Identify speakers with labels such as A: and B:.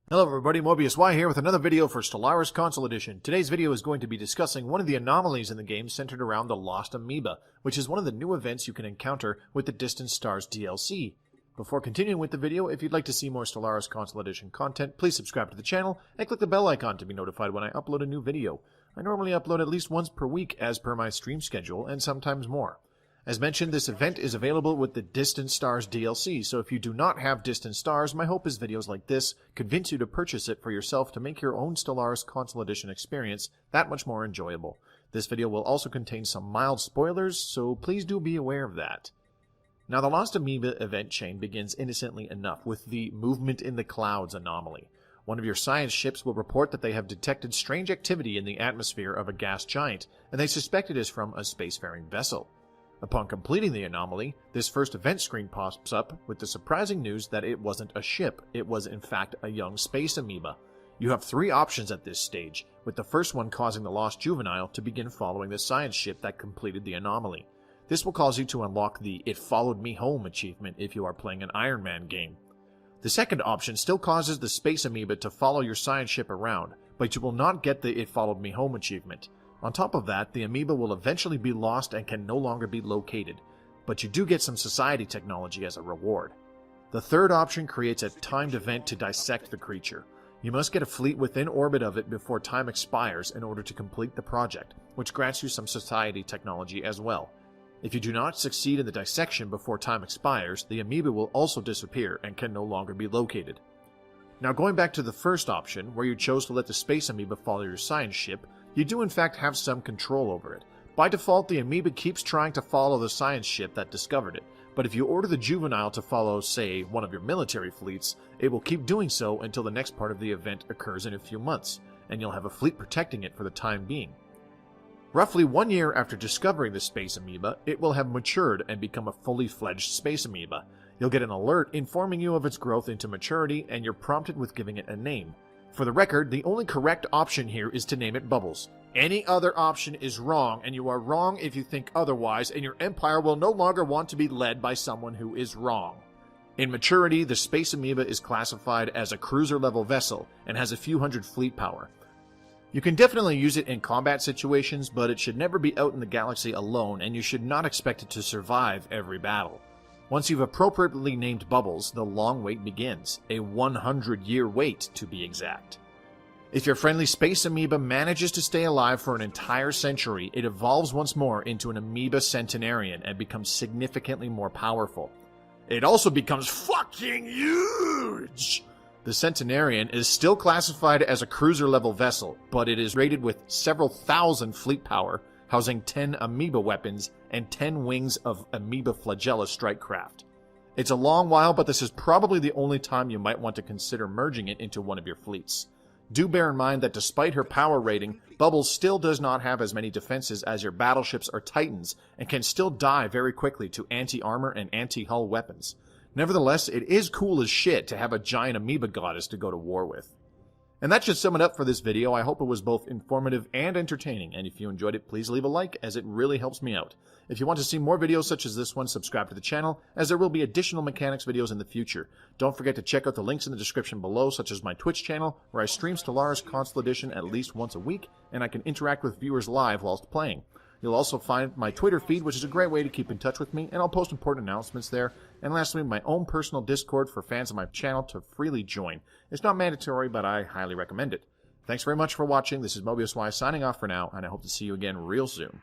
A: Hello everybody, Mobius Y here with another video for Stellaris Console Edition. Today's video is going to be discussing one of the anomalies in the game centered around the Lost Amoeba, which is one of the new events you can encounter with the Distant Stars DLC. Before continuing with the video, if you'd like to see more Stellaris Console Edition content, please subscribe to the channel and click the bell icon to be notified when I upload a new video. I normally upload at least once per week as per my stream schedule, and sometimes more. As mentioned, this event is available with the Distant Stars DLC, so if you do not have Distant Stars, my hope is videos like this convince you to purchase it for yourself to make your own Stellaris Console Edition experience that much more enjoyable. This video will also contain some mild spoilers, so please do be aware of that. Now, the Lost Amoeba event chain begins innocently enough with the Movement in the Clouds anomaly. One of your science ships will report that they have detected strange activity in the atmosphere of a gas giant, and they suspect it is from a spacefaring vessel. Upon completing the anomaly, this first event screen pops up with the surprising news that it wasn't a ship, it was in fact a young space amoeba. You have three options at this stage, with the first one causing the lost juvenile to begin following the science ship that completed the anomaly. This will cause you to unlock the It Followed Me Home achievement if you are playing an Iron Man game. The second option still causes the space amoeba to follow your science ship around, but you will not get the It Followed Me Home achievement. On top of that, the amoeba will eventually be lost and can no longer be located, but you do get some society technology as a reward. The third option creates a timed event to dissect the creature. You must get a fleet within orbit of it before time expires in order to complete the project, which grants you some society technology as well. If you do not succeed in the dissection before time expires, the amoeba will also disappear and can no longer be located. Now, going back to the first option, where you chose to let the space amoeba follow your science ship, you do in fact have some control over it. By default, the amoeba keeps trying to follow the science ship that discovered it, but if you order the juvenile to follow, say, one of your military fleets, it will keep doing so until the next part of the event occurs in a few months, and you'll have a fleet protecting it for the time being. Roughly 1 year after discovering the space amoeba, it will have matured and become a fully fledged space amoeba. You'll get an alert informing you of its growth into maturity, and you're prompted with giving it a name. For the record, the only correct option here is to name it Bubbles. Any other option is wrong, and you are wrong if you think otherwise, and your empire will no longer want to be led by someone who is wrong. In maturity, the space amoeba is classified as a cruiser-level vessel and has a few hundred fleet power. You can definitely use it in combat situations, but it should never be out in the galaxy alone, and you should not expect it to survive every battle. Once you've appropriately named Bubbles, the long wait begins, a 100-year wait to be exact. If your friendly space amoeba manages to stay alive for an entire century, it evolves once more into an amoeba centenarian and becomes significantly more powerful. It also becomes fucking huge! The centenarian is still classified as a cruiser-level vessel, but it is rated with several thousand fleet power, housing 10 amoeba weapons and 10 wings of amoeba flagella strike craft. It's a long while, but this is probably the only time you might want to consider merging it into one of your fleets. Do bear in mind that despite her power rating, Bubbles still does not have as many defenses as your battleships or titans, and can still die very quickly to anti-armor and anti-hull weapons. Nevertheless, it is cool as shit to have a giant amoeba goddess to go to war with. And that should sum it up for this video. I hope it was both informative and entertaining, and if you enjoyed it, please leave a like, as it really helps me out. If you want to see more videos such as this one, subscribe to the channel, as there will be additional mechanics videos in the future. Don't forget to check out the links in the description below, such as my Twitch channel, where I stream Stellaris Console Edition at least once a week, and I can interact with viewers live whilst playing. You'll also find my Twitter feed, which is a great way to keep in touch with me, and I'll post important announcements there. And lastly, my own personal Discord for fans of my channel to freely join. It's not mandatory, but I highly recommend it. Thanks very much for watching. This is Mobius Y signing off for now, and I hope to see you again real soon.